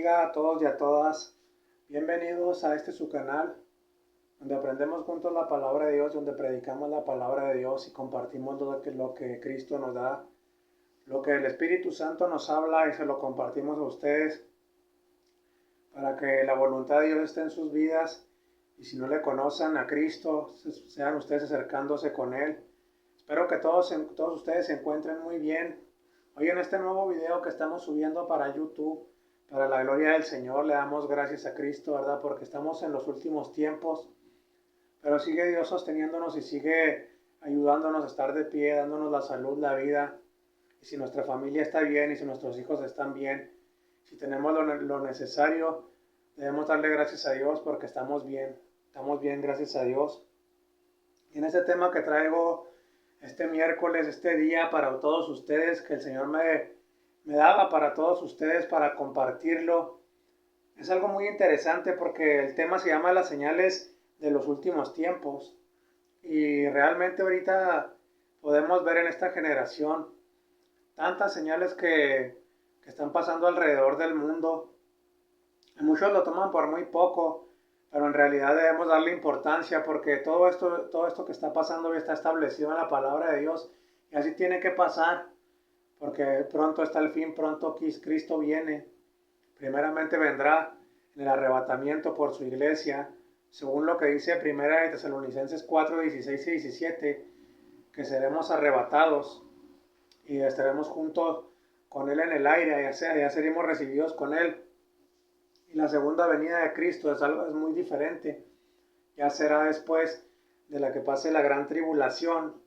bendiga a todos y a todas. Bienvenidos a este su canal, donde aprendemos juntos la palabra de Dios, donde predicamos la palabra de Dios y compartimos lo que Cristo nos da, lo que el Espíritu Santo nos habla y se lo compartimos a ustedes para que la voluntad de Dios esté en sus vidas y si no le conocen a Cristo, sean ustedes acercándose con Él. Espero que todos ustedes se encuentren muy bien. Hoy en este nuevo video que estamos subiendo para YouTube, para la gloria del Señor, le damos gracias a Cristo, ¿verdad? Porque estamos en los últimos tiempos, pero sigue Dios sosteniéndonos y sigue ayudándonos a estar de pie, dándonos la salud, la vida. Y si nuestra familia está bien y si nuestros hijos están bien, si tenemos lo necesario, debemos darle gracias a Dios porque estamos bien, gracias a Dios. Y en este tema que traigo este miércoles, este día para todos ustedes, que el Señor me daba para todos ustedes para compartirlo. Es algo muy interesante porque el tema se llama las señales de los últimos tiempos. Y realmente ahorita podemos ver en esta generación tantas señales que están pasando alrededor del mundo. Muchos lo toman por muy poco, pero en realidad debemos darle importancia porque todo esto que está pasando está establecido en la palabra de Dios y así tiene que pasar porque pronto está el fin, pronto Cristo viene. Primeramente vendrá en el arrebatamiento por su iglesia, según lo que dice Primera de Tesalonicenses 4, 16 y 17, que seremos arrebatados y estaremos juntos con Él en el aire, ya seremos recibidos con Él. Y la segunda venida de Cristo es muy diferente. Ya será después de la que pase la gran tribulación.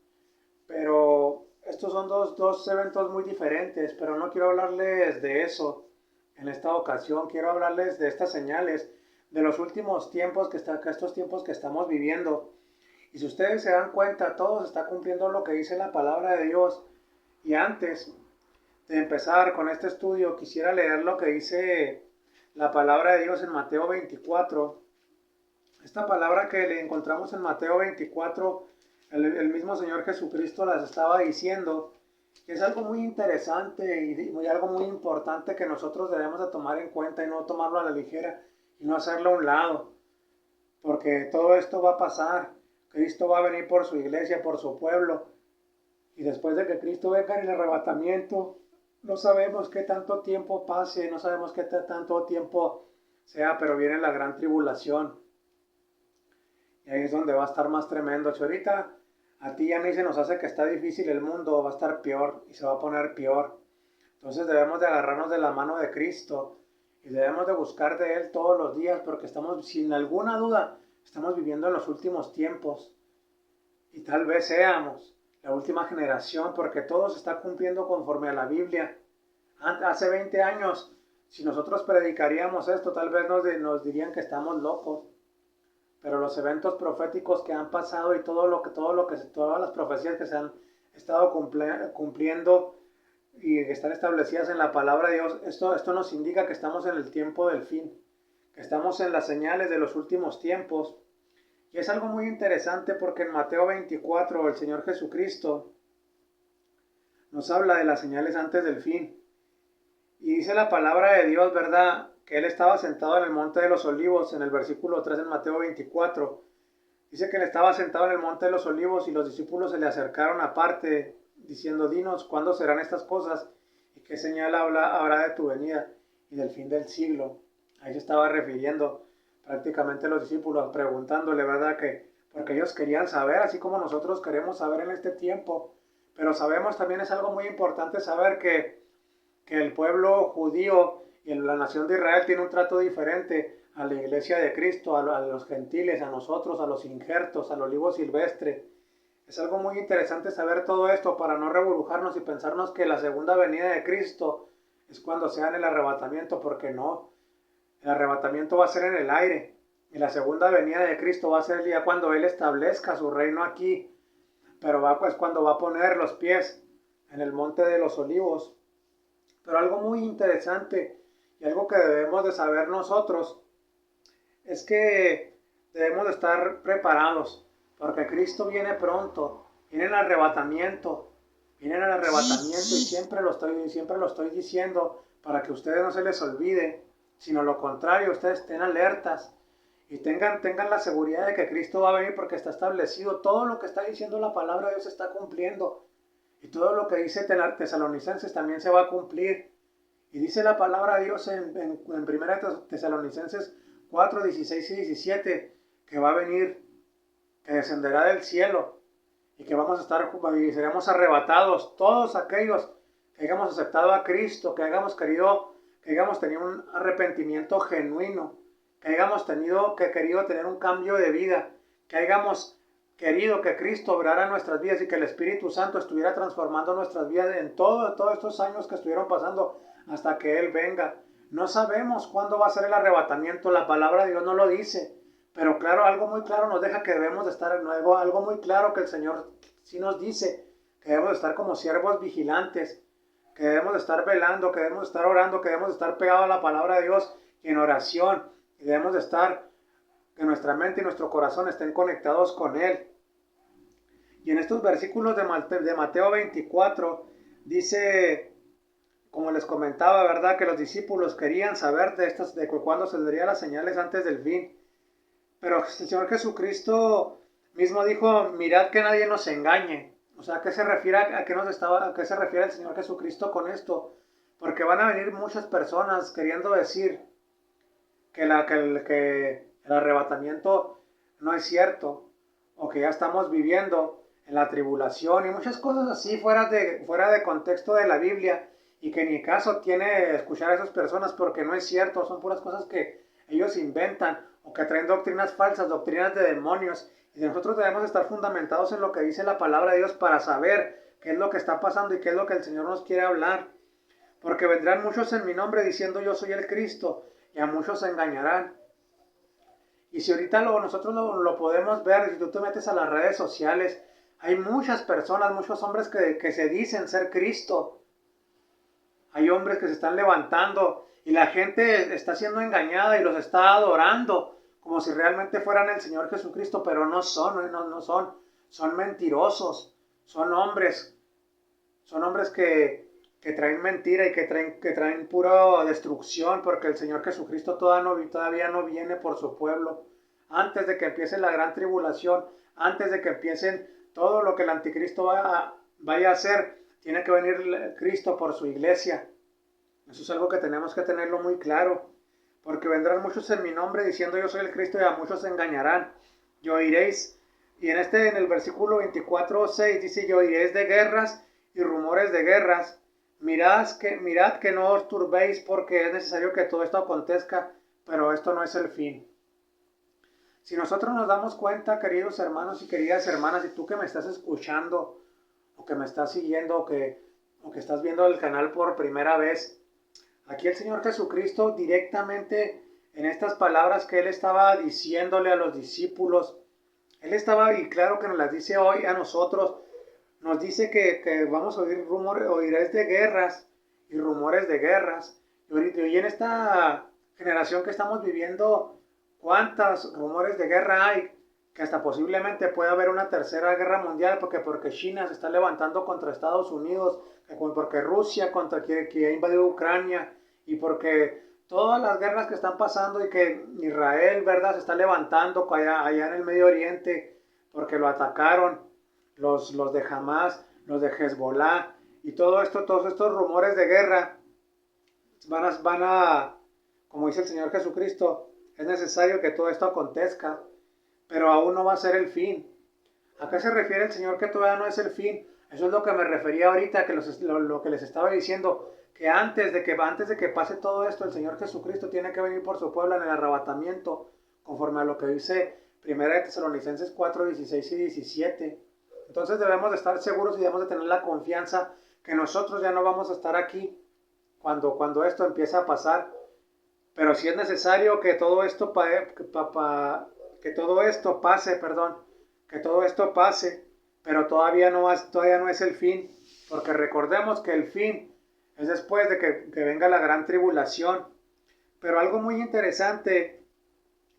Pero estos son dos eventos muy diferentes. Pero no quiero hablarles de eso en esta ocasión. Quiero hablarles de estas señales, de los últimos tiempos estos tiempos que estamos viviendo. Y si ustedes se dan cuenta, todo se está cumpliendo lo que dice la palabra de Dios. Y antes de empezar con este estudio, quisiera leer lo que dice la palabra de Dios en Mateo 24. Esta palabra que le encontramos en Mateo 24, el mismo Señor Jesucristo las estaba diciendo, que es algo muy interesante y algo muy importante que nosotros debemos de tomar en cuenta y no tomarlo a la ligera y no hacerlo a un lado, porque todo esto va a pasar. Cristo va a venir por su iglesia, por su pueblo, y después de que Cristo venga en el arrebatamiento, no sabemos qué tanto tiempo pase, no sabemos qué tanto tiempo sea, pero viene la gran tribulación. Y ahí es donde va a estar más tremendo. Si ahorita a ti y a mí se nos hace que está difícil el mundo, va a estar peor y se va a poner peor. Entonces debemos de agarrarnos de la mano de Cristo y debemos de buscar de Él todos los días porque estamos, sin alguna duda, estamos viviendo en los últimos tiempos. Y tal vez seamos la última generación porque todo se está cumpliendo conforme a la Biblia. Hace 20 años, si nosotros predicaríamos esto, tal vez nos dirían que estamos locos. Pero los eventos proféticos que han pasado y todas las profecías que se han estado cumpliendo y que están establecidas en la palabra de Dios, esto nos indica que estamos en el tiempo del fin, que estamos en las señales de los últimos tiempos. Y es algo muy interesante porque en Mateo 24 el Señor Jesucristo nos habla de las señales antes del fin. Y dice la palabra de Dios, ¿verdad? Que Él estaba sentado en el monte de los olivos, en el versículo 3 en Mateo 24. Dice que Él estaba sentado en el monte de los olivos y los discípulos se le acercaron aparte, diciendo, dinos, ¿cuándo serán estas cosas? ¿Y qué señal habrá de tu venida y del fin del siglo? Ahí se estaba refiriendo prácticamente los discípulos, preguntándole, ¿verdad? Porque ellos querían saber, así como nosotros queremos saber en este tiempo. Pero sabemos también, es algo muy importante saber que el pueblo judío y la nación de Israel tiene un trato diferente a la iglesia de Cristo, a los gentiles, a nosotros, a los injertos, al olivo silvestre. Es algo muy interesante saber todo esto para no reburujarnos y pensarnos que la segunda venida de Cristo es cuando sea en el arrebatamiento, porque no. El arrebatamiento va a ser en el aire. Y la segunda venida de Cristo va a ser el día cuando Él establezca su reino aquí. Pero pues cuando va a poner los pies en el monte de los olivos. Pero algo muy interesante y algo que debemos de saber nosotros es que debemos de estar preparados porque Cristo viene pronto, viene el arrebatamiento, y siempre lo estoy diciendo para que a ustedes no se les olvide sino lo contrario, ustedes estén alertas y tengan la seguridad de que Cristo va a venir porque está establecido. Todo lo que está diciendo la palabra de Dios se está cumpliendo. Y todo lo que dice Tesalonicenses también se va a cumplir. Y dice la palabra de Dios en 1 Tesalonicenses 4, 16 y 17, que va a venir, que descenderá del cielo y que vamos a estar y seremos arrebatados todos aquellos que hayamos aceptado a Cristo, que hayamos tenido un arrepentimiento genuino, que hayamos querido tener un cambio de vida, que hayamos querido que Cristo obrara en nuestras vidas y que el Espíritu Santo estuviera transformando nuestras vidas en todos estos años que estuvieron pasando hasta que Él venga. No sabemos cuándo va a ser el arrebatamiento, la palabra de Dios no lo dice, pero claro, algo muy claro nos deja que debemos de estar en nuevo, algo muy claro que el Señor sí nos dice, que debemos de estar como siervos vigilantes, que debemos de estar velando, que debemos de estar orando, que debemos de estar pegados a la palabra de Dios y en oración, y debemos de estar, que nuestra mente y nuestro corazón estén conectados con Él. Y en estos versículos de Mateo 24 dice, como les comentaba, ¿verdad? Que los discípulos querían saber de cuándo se les darían las señales antes del fin. Pero el Señor Jesucristo mismo dijo, mirad que nadie nos engañe. O sea, ¿a qué se refiere el Señor Jesucristo con esto? Porque van a venir muchas personas queriendo decir que el arrebatamiento no es cierto, o que ya estamos viviendo en la tribulación y muchas cosas así fuera de contexto de la Biblia, y que ni caso tiene escuchar a esas personas porque no es cierto, son puras cosas que ellos inventan o que traen doctrinas falsas, doctrinas de demonios, y nosotros debemos estar fundamentados en lo que dice la palabra de Dios para saber qué es lo que está pasando y qué es lo que el Señor nos quiere hablar. Porque vendrán muchos en mi nombre diciendo yo soy el Cristo, y a muchos se engañarán. Y si ahorita nosotros lo podemos ver, si tú te metes a las redes sociales, hay muchas personas, muchos hombres que se dicen ser Cristo. Hay hombres que se están levantando y la gente está siendo engañada y los está adorando como si realmente fueran el Señor Jesucristo, pero no son mentirosos, son hombres que traen mentira y que traen pura destrucción, porque el Señor Jesucristo todavía no viene por su pueblo. Antes de que empiece la gran tribulación, antes de que empiecen todo lo que el anticristo vaya a hacer, tiene que venir Cristo por su iglesia. Eso es algo que tenemos que tenerlo muy claro, porque vendrán muchos en mi nombre diciendo yo soy el Cristo y a muchos se engañarán. Y oiréis, y en el versículo 24:6 dice, y oiréis de guerras y rumores de guerras. Mirad que no os turbéis, porque es necesario que todo esto acontezca, pero esto no es el fin. Si nosotros nos damos cuenta, queridos hermanos y queridas hermanas, y tú que me estás escuchando, o que me estás siguiendo, o que estás viendo el canal por primera vez, aquí el Señor Jesucristo directamente en estas palabras que Él estaba diciéndole a los discípulos, Él estaba, y claro que nos las dice hoy a nosotros, nos dice que vamos a oiréis de guerras y rumores de guerras. Y en esta generación que estamos viviendo, ¿cuántos rumores de guerra hay? Que hasta posiblemente pueda haber una tercera guerra mundial, porque China se está levantando contra Estados Unidos, porque Rusia quiere invadir Ucrania, y porque todas las guerras que están pasando, y que Israel, ¿verdad?, se está levantando allá en el Medio Oriente, porque lo atacaron los de Hamas, los de Hezbollah, y todos estos rumores de guerra van a, como dice el Señor Jesucristo, es necesario que todo esto acontezca, pero aún no va a ser el fin. ¿A qué se refiere el Señor que todavía no es el fin? Eso es lo que me refería ahorita, lo que les estaba diciendo, que antes de que pase todo esto, el Señor Jesucristo tiene que venir por su pueblo en el arrebatamiento, conforme a lo que dice 1 Tesalonicenses 4, 16 y 17. Entonces debemos de estar seguros y debemos de tener la confianza que nosotros ya no vamos a estar aquí cuando esto empiece a pasar. Pero si es necesario que todo esto pase, pero todavía no es el fin, porque recordemos que el fin es después de que venga la gran tribulación. Pero algo muy interesante,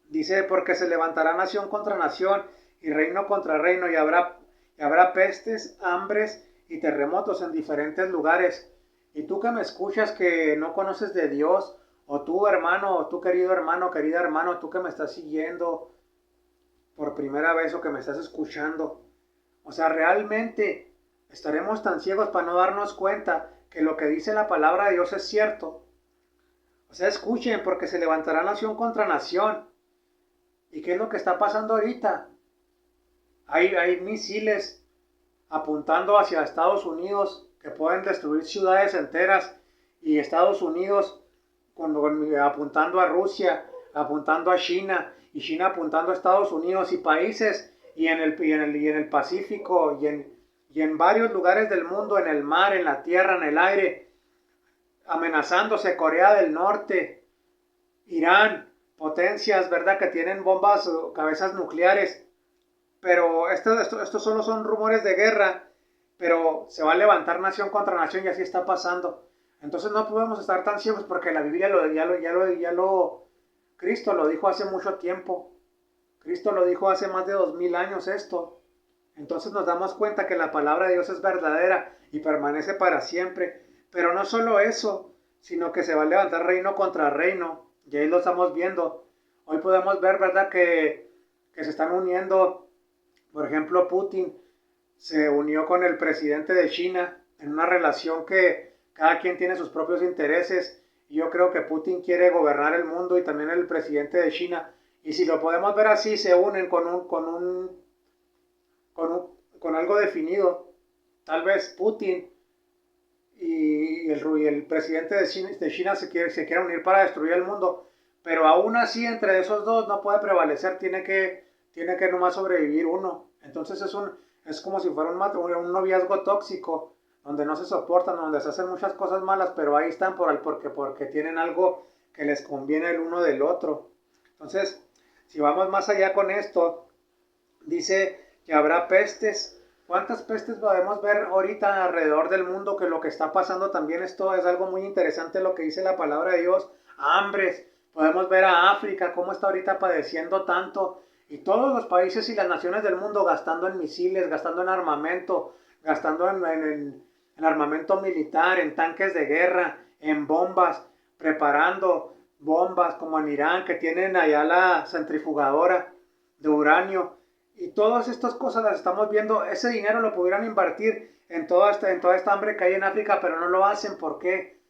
dice, porque se levantará nación contra nación y reino contra reino, y habrá pestes, hambres y terremotos en diferentes lugares. Y tú que me escuchas que no conoces de Dios, O tú, hermano, o tú, querido hermano, querida hermano, tú que me estás siguiendo por primera vez o que me estás escuchando. O sea, realmente estaremos tan ciegos para no darnos cuenta que lo que dice la palabra de Dios es cierto. O sea, escuchen, porque se levantará nación contra nación. ¿Y qué es lo que está pasando ahorita? Hay misiles apuntando hacia Estados Unidos que pueden destruir ciudades enteras, y Estados Unidos apuntando a Rusia, apuntando a China, y China apuntando a Estados Unidos y países, y en el Pacífico, y en varios lugares del mundo, en el mar, en la tierra, en el aire, amenazándose Corea del Norte, Irán, potencias, ¿verdad?, que tienen bombas o cabezas nucleares. Pero estos solo son rumores de guerra, pero se va a levantar nación contra nación y así está pasando. Entonces no podemos estar tan ciegos porque la Biblia Cristo lo dijo hace mucho tiempo. Cristo lo dijo hace más de 2000 años esto. Entonces nos damos cuenta que la palabra de Dios es verdadera y permanece para siempre. Pero no solo eso, sino que se va a levantar reino contra reino. Y ahí lo estamos viendo. Hoy podemos ver, ¿verdad?, que se están uniendo. Por ejemplo, Putin se unió con el presidente de China en una relación que cada quien tiene sus propios intereses. Y yo creo que Putin quiere gobernar el mundo y también el presidente de China. Y si lo podemos ver así, se unen con algo definido. Tal vez Putin y el presidente de China se quieren unir para destruir el mundo. Pero aún así, entre esos dos no puede prevalecer, tiene que nomás sobrevivir uno. Entonces es como si fuera un noviazgo tóxico, donde no se soportan, donde se hacen muchas cosas malas, pero ahí están porque tienen algo que les conviene el uno del otro. Entonces, si vamos más allá con esto, dice que habrá pestes. ¿Cuántas pestes podemos ver ahorita alrededor del mundo? Que lo que está pasando también esto es algo muy interesante lo que dice la palabra de Dios. Hambres. Podemos ver a África, cómo está ahorita padeciendo tanto. Y todos los países y las naciones del mundo gastando en misiles, gastando en armamento, gastando en armamento militar, en tanques de guerra, en bombas, preparando bombas como en Irán, que tienen allá la centrifugadora de uranio. Y todas estas cosas las estamos viendo. Ese dinero lo pudieran invertir en toda esta hambre que hay en África, pero no lo hacen. ¿Por qué?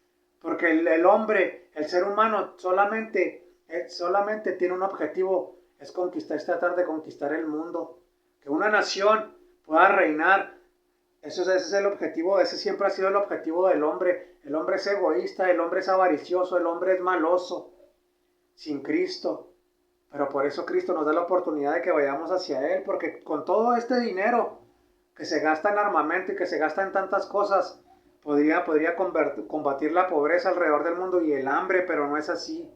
Porque el hombre, el ser humano, solamente tiene un objetivo, es tratar de conquistar el mundo. Que una nación pueda reinar, ese es el objetivo, ese siempre ha sido el objetivo del hombre. El hombre es egoísta, el hombre es avaricioso, el hombre es maloso, sin Cristo. Pero por eso Cristo nos da la oportunidad de que vayamos hacia Él, porque con todo este dinero que se gasta en armamento y que se gasta en tantas cosas, podría combatir la pobreza alrededor del mundo y el hambre, pero no es así.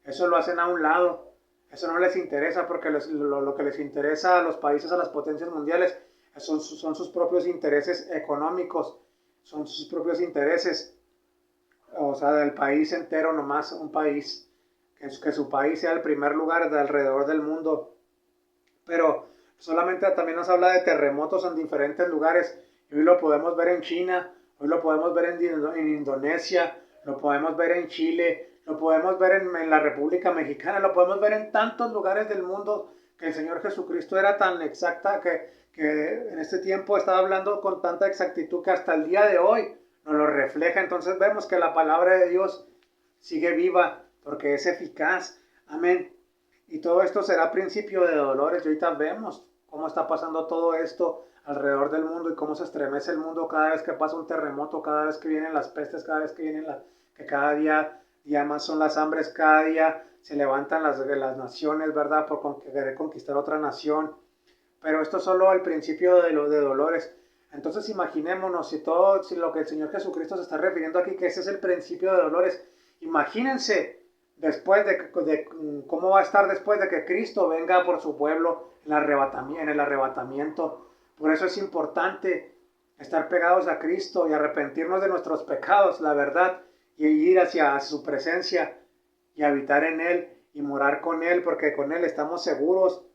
Eso lo hacen a un lado. Eso no les interesa, porque lo que les interesa a los países, a las potencias mundiales, son sus propios intereses económicos, son sus propios intereses, o sea, del país entero, nomás un país. Que su país sea el primer lugar de alrededor del mundo. Pero solamente también nos habla de terremotos en diferentes lugares. Y hoy lo podemos ver en China, hoy lo podemos ver en Indonesia, lo podemos ver en Chile, lo podemos ver en la República Mexicana, lo podemos ver en tantos lugares del mundo, que el Señor Jesucristo era tan exacta que en este tiempo estaba hablando con tanta exactitud que hasta el día de hoy nos lo refleja. Entonces vemos que la palabra de Dios sigue viva, porque es eficaz. Amén. Y todo esto será principio de dolores. Y ahorita vemos cómo está pasando todo esto alrededor del mundo y cómo se estremece el mundo cada vez que pasa un terremoto, cada vez que vienen las pestes, cada vez que vienen que cada día más son las hambres, cada día se levantan las naciones, ¿verdad?, por querer conquistar otra nación. Pero esto es solo el principio de dolores. Entonces imaginémonos si lo que el Señor Jesucristo se está refiriendo aquí, que ese es el principio de dolores. Imagínense después de cómo va a estar después de que Cristo venga por su pueblo en el arrebatamiento. Por eso es importante estar pegados a Cristo y arrepentirnos de nuestros pecados, la verdad, y ir hacia su presencia y habitar en Él y morar con Él, porque con Él estamos seguros.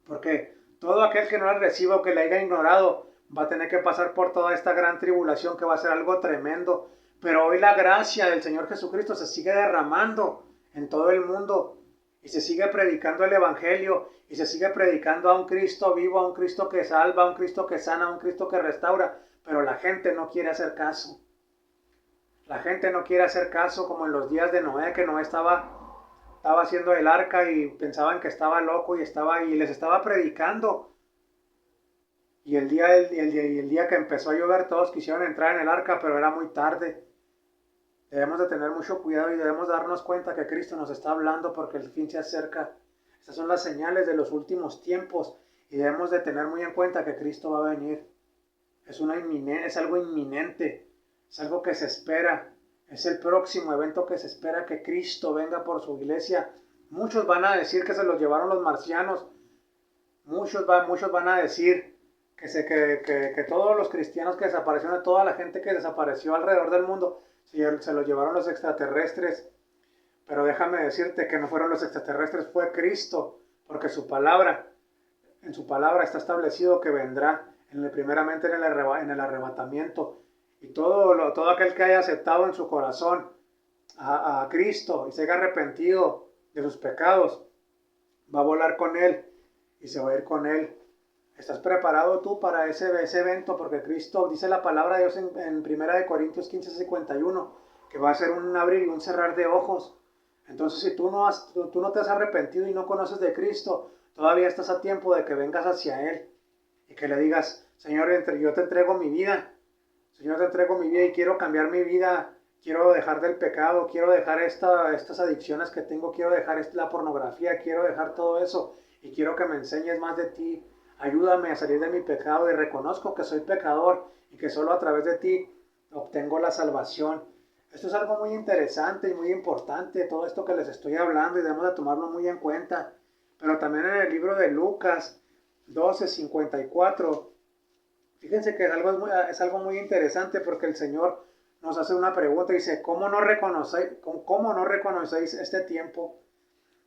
Porque todo aquel que no la reciba o que la haya ignorado va a tener que pasar por toda esta gran tribulación, que va a ser algo tremendo. Pero hoy la gracia del Señor Jesucristo se sigue derramando en todo el mundo y se sigue predicando el Evangelio y se sigue predicando a un Cristo vivo, a un Cristo que salva, a un Cristo que sana, a un Cristo que restaura, pero la gente no quiere hacer caso. La gente no quiere hacer caso, como en los días de Noé, que Noé estaba haciendo el arca y pensaban que estaba loco y les estaba predicando. Y el día que empezó a llover, todos quisieron entrar en el arca, pero era muy tarde. Debemos de tener mucho cuidado y debemos darnos cuenta que Cristo nos está hablando porque el fin se acerca. Estas son las señales de los últimos tiempos y debemos de tener muy en cuenta que Cristo va a venir. Es algo inminente, es algo que se espera. Es el próximo evento que se espera, que Cristo venga por su iglesia. Muchos van a decir que se los llevaron los marcianos. Muchos van a decir que todos los cristianos que desaparecieron, toda la gente que desapareció alrededor del mundo, se los llevaron los extraterrestres. Pero déjame decirte que no fueron los extraterrestres, fue Cristo, porque en su palabra está establecido que vendrá primeramente en el arrebatamiento. Y todo aquel que haya aceptado en su corazón a Cristo y se haya arrepentido de sus pecados, va a volar con Él y se va a ir con Él. ¿Estás preparado tú para ese evento? Porque Cristo, dice la palabra de Dios en 1 Corintios 15:51, que va a ser un abrir y un cerrar de ojos. Entonces, si tú no te has arrepentido y no conoces de Cristo, todavía estás a tiempo de que vengas hacia Él y que le digas: Señor, yo te entrego mi vida. Señor, te entrego mi vida y quiero cambiar mi vida. Quiero dejar del pecado, quiero dejar estas adicciones que tengo, quiero dejar la pornografía, quiero dejar todo eso y quiero que me enseñes más de ti. Ayúdame a salir de mi pecado y reconozco que soy pecador y que solo a través de ti obtengo la salvación. Esto es algo muy interesante y muy importante, todo esto que les estoy hablando, y debemos de tomarlo muy en cuenta. Pero también en el libro de Lucas 12:54, fíjense que es algo muy interesante porque el Señor nos hace una pregunta y dice: ¿Cómo no reconocéis este tiempo?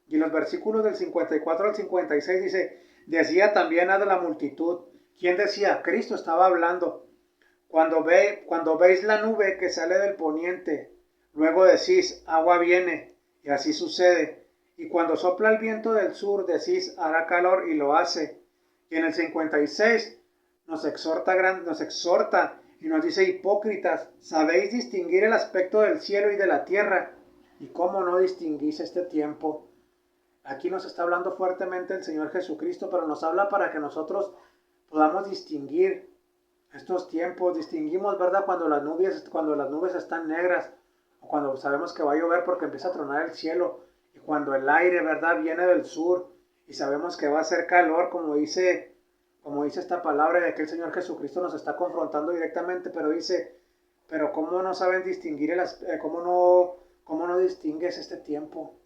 Y en los versículos del 54 al 56 dice: decía también a la multitud. ¿Quién decía? Cristo estaba hablando. Cuando veis la nube que sale del poniente, luego decís: agua viene, y así sucede. Y cuando sopla el viento del sur, decís: hará calor, y lo hace. Y en el 56 nos exhorta y nos dice: hipócritas, ¿sabéis distinguir el aspecto del cielo y de la tierra? ¿Y cómo no distinguís este tiempo? Aquí nos está hablando fuertemente el Señor Jesucristo, pero nos habla para que nosotros podamos distinguir estos tiempos. Distinguimos, ¿verdad?, cuando las nubes están negras, o cuando sabemos que va a llover porque empieza a tronar el cielo, y cuando el aire, ¿verdad?, viene del sur y sabemos que va a hacer calor, como dice esta palabra de que el Señor Jesucristo nos está confrontando directamente, pero dice: pero ¿cómo no saben distinguir cómo no distingues este tiempo?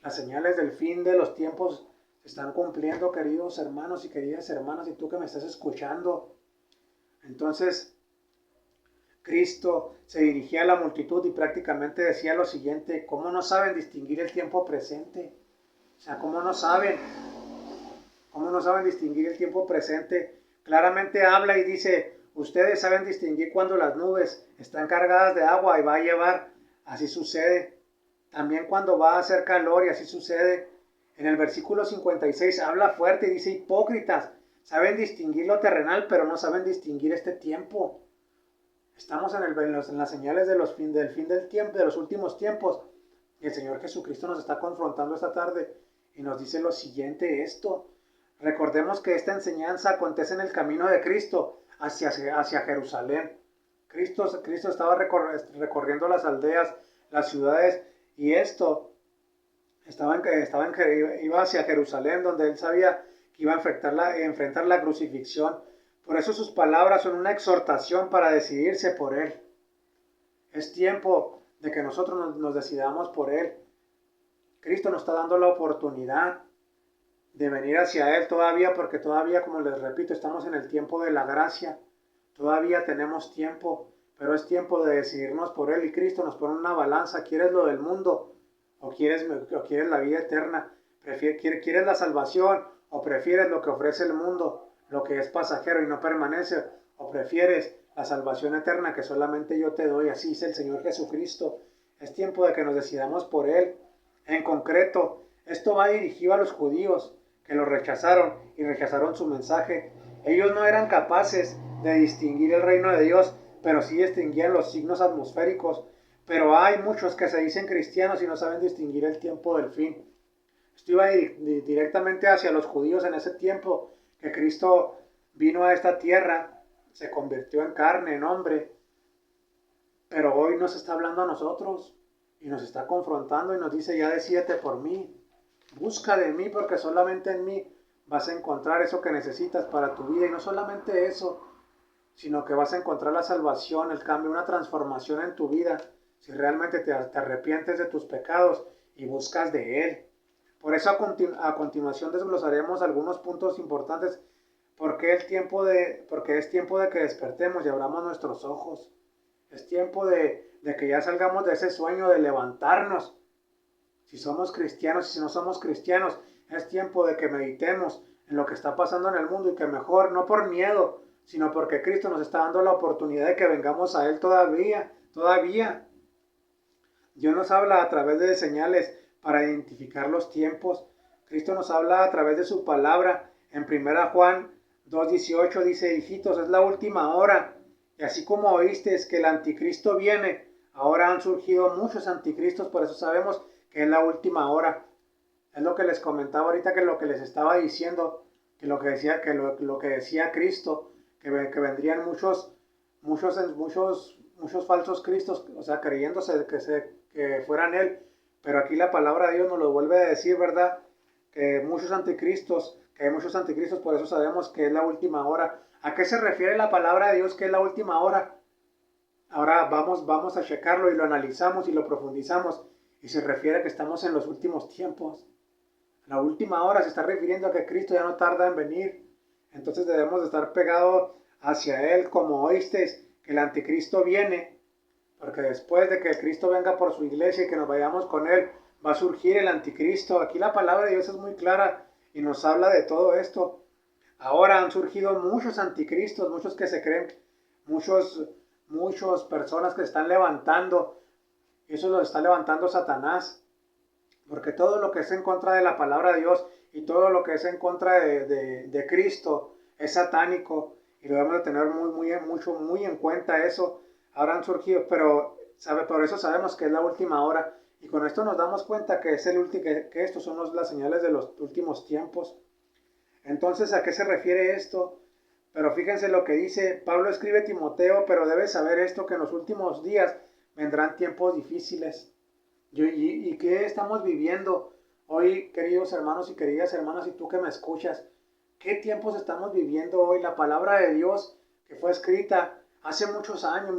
Las señales del fin de los tiempos se están cumpliendo, queridos hermanos y queridas hermanas, y tú que me estás escuchando. Entonces, Cristo se dirigía a la multitud y prácticamente decía lo siguiente: ¿cómo no saben distinguir el tiempo presente? O sea, ¿cómo no saben distinguir el tiempo presente? Claramente habla y dice: ustedes saben distinguir cuando las nubes están cargadas de agua y va a llevar, así sucede. También cuando va a hacer calor, y así sucede. En el versículo 56 habla fuerte y dice: hipócritas, saben distinguir lo terrenal, pero no saben distinguir este tiempo. Estamos en las señales del fin del tiempo, de los últimos tiempos. Y el Señor Jesucristo nos está confrontando esta tarde y nos dice lo siguiente: recordemos que esta enseñanza acontece en el camino de Cristo hacia Jerusalén. Cristo estaba recorriendo las aldeas, las ciudades, y iba hacia Jerusalén, donde él sabía que iba a enfrentar la crucifixión. Por eso sus palabras son una exhortación para decidirse por él. Es tiempo de que nosotros nos decidamos por él. Cristo nos está dando la oportunidad de venir hacia él todavía, porque todavía, como les repito, estamos en el tiempo de la gracia. Todavía tenemos tiempo, pero es tiempo de decidirnos por él. Y Cristo nos pone una balanza: ¿quieres lo del mundo o quieres la vida eterna? ¿Quieres la salvación o prefieres lo que ofrece el mundo, lo que es pasajero y no permanece, o prefieres la salvación eterna que solamente yo te doy, así dice el Señor Jesucristo. Es tiempo de que nos decidamos por Él. En concreto, esto va dirigido a los judíos que lo rechazaron y rechazaron su mensaje. Ellos no eran capaces de distinguir el reino de Dios, pero sí distinguían los signos atmosféricos. Pero hay muchos que se dicen cristianos y no saben distinguir el tiempo del fin. Esto iba directamente hacia los judíos en ese tiempo que Cristo vino a esta tierra, se convirtió en carne, en hombre, pero hoy nos está hablando a nosotros y nos está confrontando y nos dice, ya decídete por mí, busca de mí porque solamente en mí vas a encontrar eso que necesitas para tu vida. Y no solamente eso, sino que vas a encontrar la salvación, el cambio, una transformación en tu vida si realmente te arrepientes de tus pecados y buscas de Él. Por eso a continuación desglosaremos algunos puntos importantes porque es tiempo de que despertemos y abramos nuestros ojos. Es tiempo de que ya salgamos de ese sueño de levantarnos. Si somos cristianos y si no somos cristianos, es tiempo de que meditemos en lo que está pasando en el mundo y que mejor, no por miedo, sino porque Cristo nos está dando la oportunidad de que vengamos a Él todavía. Dios nos habla a través de señales para identificar los tiempos. Cristo nos habla a través de su palabra. En 1 Juan 2:18 dice, hijitos, es la última hora. Y así como oísteis que el anticristo viene, ahora han surgido muchos anticristos, por eso sabemos que es la última hora. Es lo que les comentaba ahorita, que lo que les estaba diciendo, que lo que decía Cristo, que vendrían muchos falsos cristos, o sea, creyéndose que fueran Él. Pero aquí la palabra de Dios nos lo vuelve a decir, ¿verdad? Que hay muchos anticristos, por eso sabemos que es la última hora. ¿A qué se refiere la palabra de Dios que es la última hora? Ahora vamos a checarlo y lo analizamos y lo profundizamos. Y se refiere a que estamos en los últimos tiempos. La última hora se está refiriendo a que Cristo ya no tarda en venir. Entonces debemos de estar pegados hacia Él, como oísteis que el anticristo viene, porque después de que Cristo venga por su iglesia y que nos vayamos con Él, va a surgir el anticristo. Aquí la palabra de Dios es muy clara y nos habla de todo esto. Ahora han surgido muchos anticristos, muchos que se creen, muchas personas que se están levantando. Eso lo está levantando Satanás. Porque todo lo que es en contra de la palabra de Dios y todo lo que es en contra de Cristo es satánico. Y lo debemos de tener muy en cuenta eso. Ahora han surgido, pero por eso sabemos que es la última hora. Y con esto nos damos cuenta que que estos son las señales de los últimos tiempos. Entonces, ¿a qué se refiere esto? Pero fíjense lo que dice, Pablo escribe a Timoteo, pero debes saber esto, que en los últimos días vendrán tiempos difíciles. ¿Y qué estamos viviendo hoy, queridos hermanos y queridas hermanas, y tú que me escuchas? ¿Qué tiempos estamos viviendo hoy? La palabra de Dios que fue escrita hace muchos años,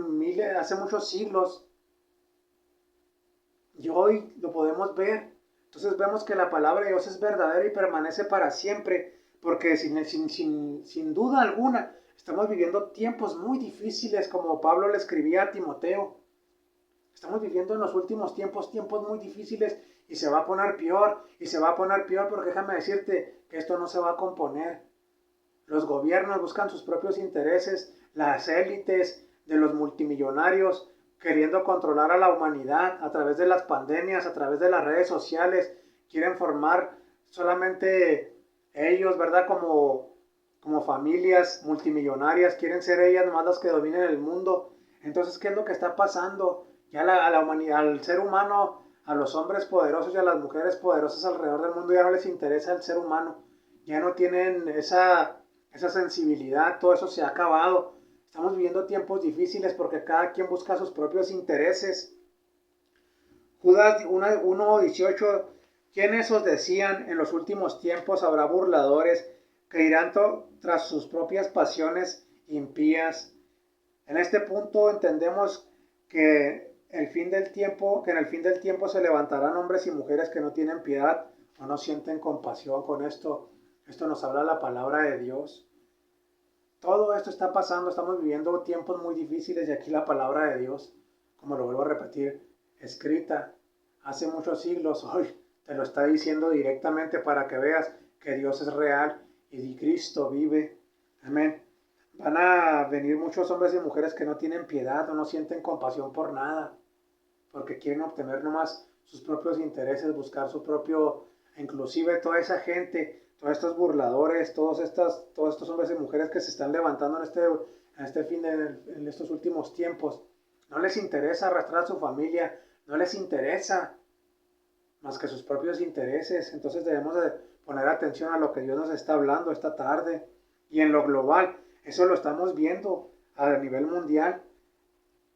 hace muchos siglos, y hoy lo podemos ver. Entonces vemos que la palabra de Dios es verdadera y permanece para siempre, porque sin duda alguna estamos viviendo tiempos muy difíciles, como Pablo le escribía a Timoteo. Estamos viviendo en los últimos tiempos muy difíciles y se va a poner peor, porque déjame decirte que esto no se va a componer. Los gobiernos buscan sus propios intereses, las élites de los multimillonarios queriendo controlar a la humanidad a través de las pandemias, a través de las redes sociales, quieren formar solamente ellos, ¿verdad? Como familias multimillonarias, quieren ser ellas nomás las que dominen el mundo. Entonces, ¿qué es lo que está pasando? Ya a la humanidad, al ser humano, a los hombres poderosos y a las mujeres poderosas alrededor del mundo ya no les interesa el ser humano, ya no tienen esa sensibilidad, todo eso se ha acabado. Estamos viviendo tiempos difíciles porque cada quien busca sus propios intereses. Judas 1:18, ¿quiénes os decían en los últimos tiempos habrá burladores que irán tras sus propias pasiones impías? En este punto entendemos que en el fin del tiempo se levantarán hombres y mujeres que no tienen piedad o no sienten compasión. Con esto nos habla la palabra de Dios. Todo esto está pasando, estamos viviendo tiempos muy difíciles y aquí la palabra de Dios, como lo vuelvo a repetir, escrita hace muchos siglos, hoy te lo está diciendo directamente para que veas que Dios es real y Cristo vive. Amén. Van a venir muchos hombres y mujeres que no tienen piedad o no sienten compasión por nada, porque quieren obtener nomás sus propios intereses, buscar su propio, inclusive toda esa gente, todos estos burladores, todos estos hombres y mujeres que se están levantando en este fin en estos últimos tiempos. No les interesa arrastrar a su familia, no les interesa más que sus propios intereses. Entonces debemos de poner atención a lo que Dios nos está hablando esta tarde. Y en lo global, eso lo estamos viendo a nivel mundial.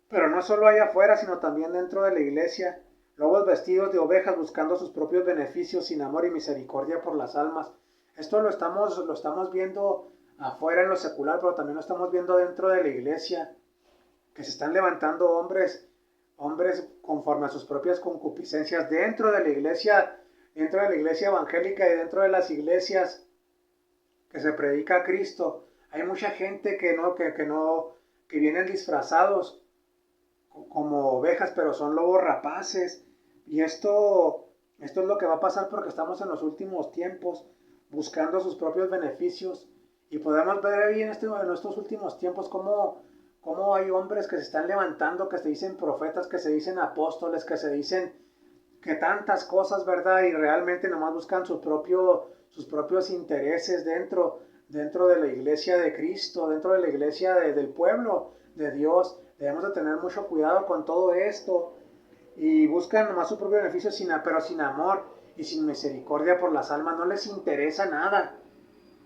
Pero no solo allá afuera, sino también dentro de la iglesia. Lobos vestidos de ovejas buscando sus propios beneficios sin amor y misericordia por las almas. Esto lo estamos viendo afuera en lo secular, pero también lo estamos viendo dentro de la iglesia. Que se están levantando hombres conforme a sus propias concupiscencias dentro de la iglesia evangélica y dentro de las iglesias que se predica a Cristo. Hay mucha gente que vienen disfrazados como ovejas, pero son lobos rapaces. Y esto es lo que va a pasar porque estamos en los últimos tiempos, buscando sus propios beneficios. Y podemos ver ahí en estos últimos tiempos cómo hay hombres que se están levantando, que se dicen profetas, que se dicen apóstoles, que se dicen que tantas cosas, ¿verdad? Y realmente nomás buscan sus propios intereses dentro de la iglesia de Cristo, dentro de la iglesia del pueblo de Dios. Debemos de tener mucho cuidado con todo esto. Y buscan nomás su propio beneficio, pero sin amor y sin misericordia por las almas. No les interesa nada.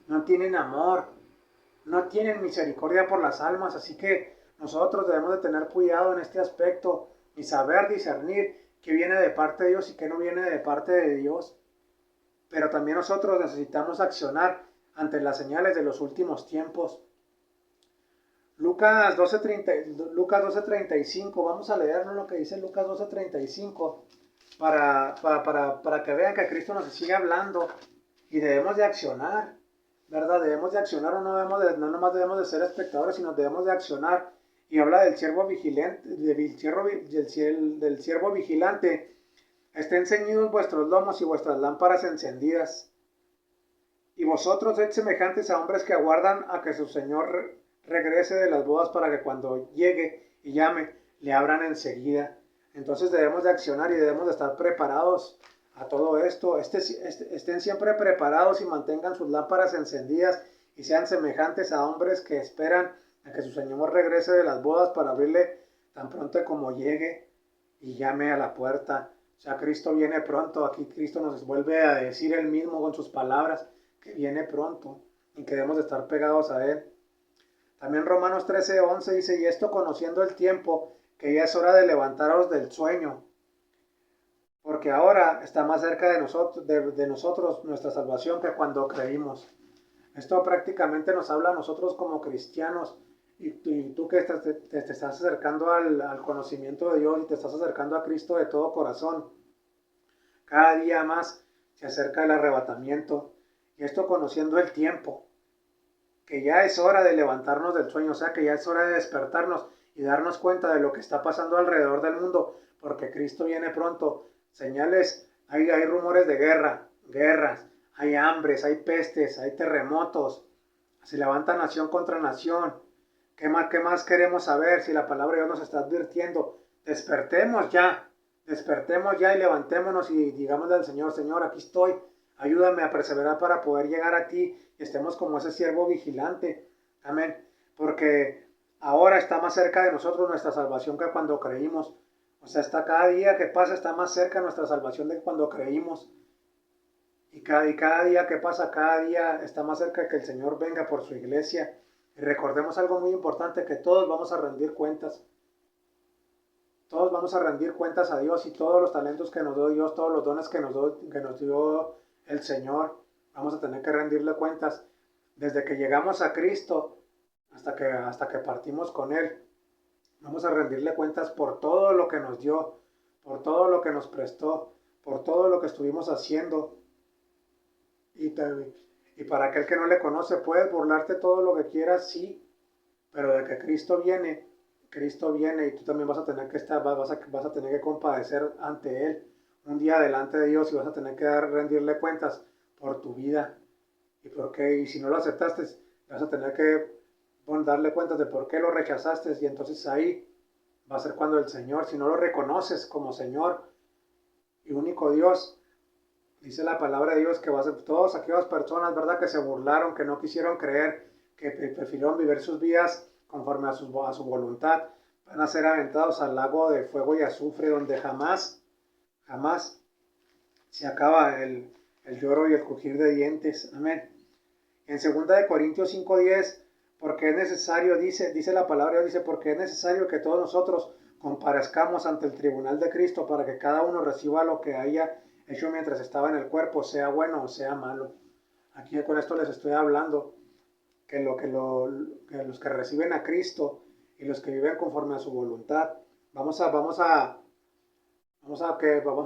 No tienen amor. No tienen misericordia por las almas. Así que nosotros debemos de tener cuidado en este aspecto y saber discernir qué viene de parte de Dios y qué no viene de parte de Dios. Pero también nosotros necesitamos accionar ante las señales de los últimos tiempos. Lucas 12:35, vamos a leernos lo que dice Lucas 12:35 para que vean que Cristo nos sigue hablando y debemos de accionar, ¿verdad? Debemos de accionar, no nomás debemos de ser espectadores, sino debemos de accionar. Y habla del siervo vigilante, del siervo vigilante. Estén ceñidos vuestros lomos y vuestras lámparas encendidas. Y vosotros sed semejantes a hombres que aguardan a que su Señor regrese de las bodas para que cuando llegue y llame, le abran enseguida. Entonces debemos de accionar y debemos de estar preparados a todo esto. Estén siempre preparados y mantengan sus lámparas encendidas y sean semejantes a hombres que esperan a que su Señor regrese de las bodas para abrirle tan pronto como llegue y llame a la puerta. O sea, Cristo viene pronto. Aquí Cristo nos vuelve a decir él mismo con sus palabras que viene pronto y que debemos de estar pegados a él. También Romanos 13:11 dice, y esto conociendo el tiempo, que ya es hora de levantaros del sueño, porque ahora está más cerca de nosotros nuestra salvación que cuando creímos. Esto prácticamente nos habla a nosotros como cristianos y tú que te estás acercando al conocimiento de Dios y te estás acercando a Cristo de todo corazón. Cada día más se acerca el arrebatamiento y esto conociendo el tiempo, que ya es hora de levantarnos del sueño, o sea que ya es hora de despertarnos y darnos cuenta de lo que está pasando alrededor del mundo, porque Cristo viene pronto. Señales, hay rumores de guerras, hay hambres, hay pestes, hay terremotos, se levanta nación contra nación. Qué más queremos saber si la palabra de Dios nos está advirtiendo? Despertemos ya y levantémonos y digámosle al Señor, Señor, aquí estoy, ayúdame a perseverar para poder llegar a ti y estemos como ese siervo vigilante. Amén. Porque ahora está más cerca de nosotros nuestra salvación que cuando creímos. O sea, cada día que pasa está más cerca nuestra salvación de cuando creímos. Y cada día que pasa, cada día está más cerca que el Señor venga por su iglesia. Y recordemos algo muy importante, que todos vamos a rendir cuentas. Todos vamos a rendir cuentas a Dios y todos los talentos que nos dio Dios, todos los dones que nos dio el Señor, vamos a tener que rendirle cuentas desde que llegamos a Cristo hasta que partimos con Él. Vamos a rendirle cuentas por todo lo que nos dio, por todo lo que nos prestó, por todo lo que estuvimos haciendo. Y para aquel que no le conoce, puedes burlarte todo lo que quieras, sí, pero de que Cristo viene y tú también vas a tener que vas a tener que compadecer ante Él un día delante de Dios y vas a tener que rendirle cuentas por tu vida y si no lo aceptaste vas a tener que darle cuentas de por qué lo rechazaste, y entonces ahí va a ser cuando el Señor, si no lo reconoces como Señor y único Dios, dice la palabra de Dios que va a ser todas aquellas personas, ¿verdad?, que se burlaron, que no quisieron creer, que prefirieron vivir sus vidas conforme a su voluntad, van a ser aventados al lago de fuego y azufre, donde jamás se acaba el lloro y el crujir de dientes. Amén. En 2 Corintios 5:10, porque es necesario, dice la palabra, dice, porque es necesario que todos nosotros comparezcamos ante el tribunal de Cristo para que cada uno reciba lo que haya hecho mientras estaba en el cuerpo, sea bueno o sea malo. Aquí con esto les estoy hablando que los que reciben a Cristo y los que viven conforme a su voluntad, vamos a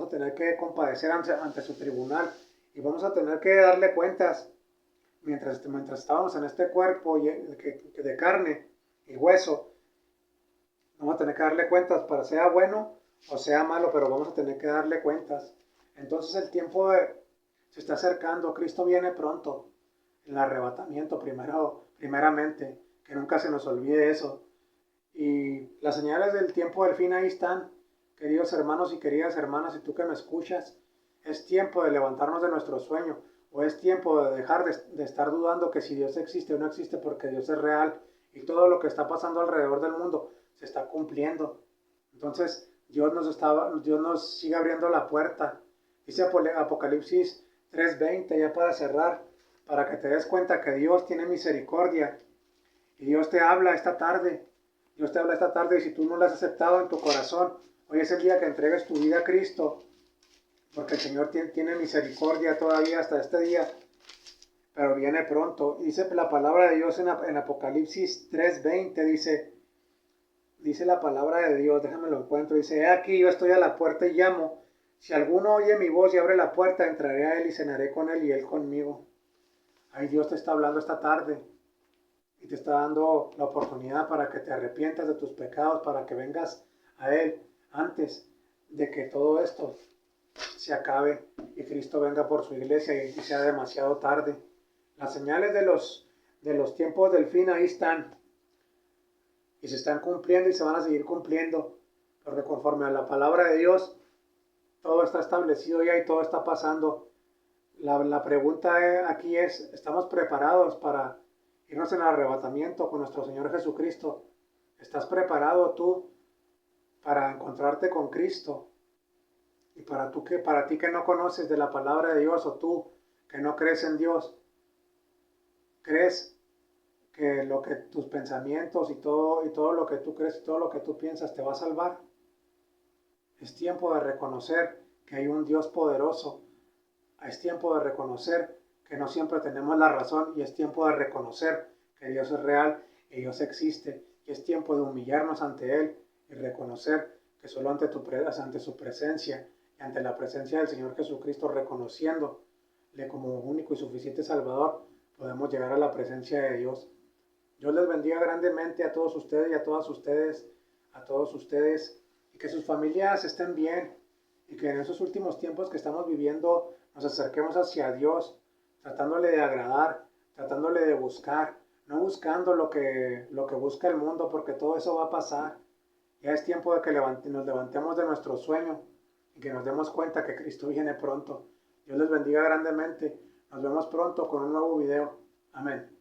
tener que compadecer ante su tribunal y vamos a tener que darle cuentas mientras estábamos en este cuerpo de carne y hueso. Vamos a tener que darle cuentas para sea bueno o sea malo, pero vamos a tener que darle cuentas. Entonces el tiempo se está acercando, Cristo viene pronto, el arrebatamiento primeramente, que nunca se nos olvide eso. Y las señales del tiempo del fin ahí están, queridos hermanos y queridas hermanas, y tú que me escuchas, es tiempo de levantarnos de nuestro sueño, o es tiempo de dejar de estar dudando que si Dios existe o no existe, porque Dios es real y todo lo que está pasando alrededor del mundo se está cumpliendo. Entonces Dios nos sigue abriendo la puerta. Dice Apocalipsis 3:20, ya para cerrar, para que te des cuenta que Dios tiene misericordia y Dios te habla esta tarde. Dios te habla esta tarde y si tú no lo has aceptado en tu corazón, hoy es el día que entregues tu vida a Cristo, porque el Señor tiene misericordia todavía hasta este día, pero viene pronto. Dice la palabra de Dios en Apocalipsis 3:20, dice la palabra de Dios, déjame lo encuentro, dice, he aquí yo estoy a la puerta y llamo, si alguno oye mi voz y abre la puerta, entraré a él y cenaré con él y él conmigo. Ahí Dios te está hablando esta tarde y te está dando la oportunidad para que te arrepientas de tus pecados, para que vengas a Él antes de que todo esto se acabe y Cristo venga por su iglesia y sea demasiado tarde. Las señales de los tiempos del fin ahí están y se están cumpliendo y se van a seguir cumpliendo, porque conforme a la palabra de Dios todo está establecido ya y todo está pasando. La pregunta aquí es, ¿estamos preparados para irnos en el arrebatamiento con nuestro Señor Jesucristo? ¿Estás preparado tú para encontrarte con Cristo? Y para ti que no conoces de la palabra de Dios, o tú que no crees en Dios, ¿crees que lo que tus pensamientos y todo lo que tú crees y todo lo que tú piensas te va a salvar? Es tiempo de reconocer que hay un Dios poderoso. Es tiempo de reconocer que no siempre tenemos la razón y es tiempo de reconocer que Dios es real y Dios existe. Y es tiempo de humillarnos ante Él y reconocer que solo ante su presencia y ante la presencia del Señor Jesucristo, reconociéndole como único y suficiente Salvador, podemos llegar a la presencia de Dios. Dios les bendiga grandemente a todos ustedes y a todas ustedes, y que sus familias estén bien y que en esos últimos tiempos que estamos viviendo nos acerquemos hacia Dios, tratándole de agradar, tratándole de buscar, no buscando lo que busca el mundo, porque todo eso va a pasar. Ya es tiempo de que nos levantemos de nuestro sueño y que nos demos cuenta que Cristo viene pronto. Dios les bendiga grandemente. Nos vemos pronto con un nuevo video. Amén.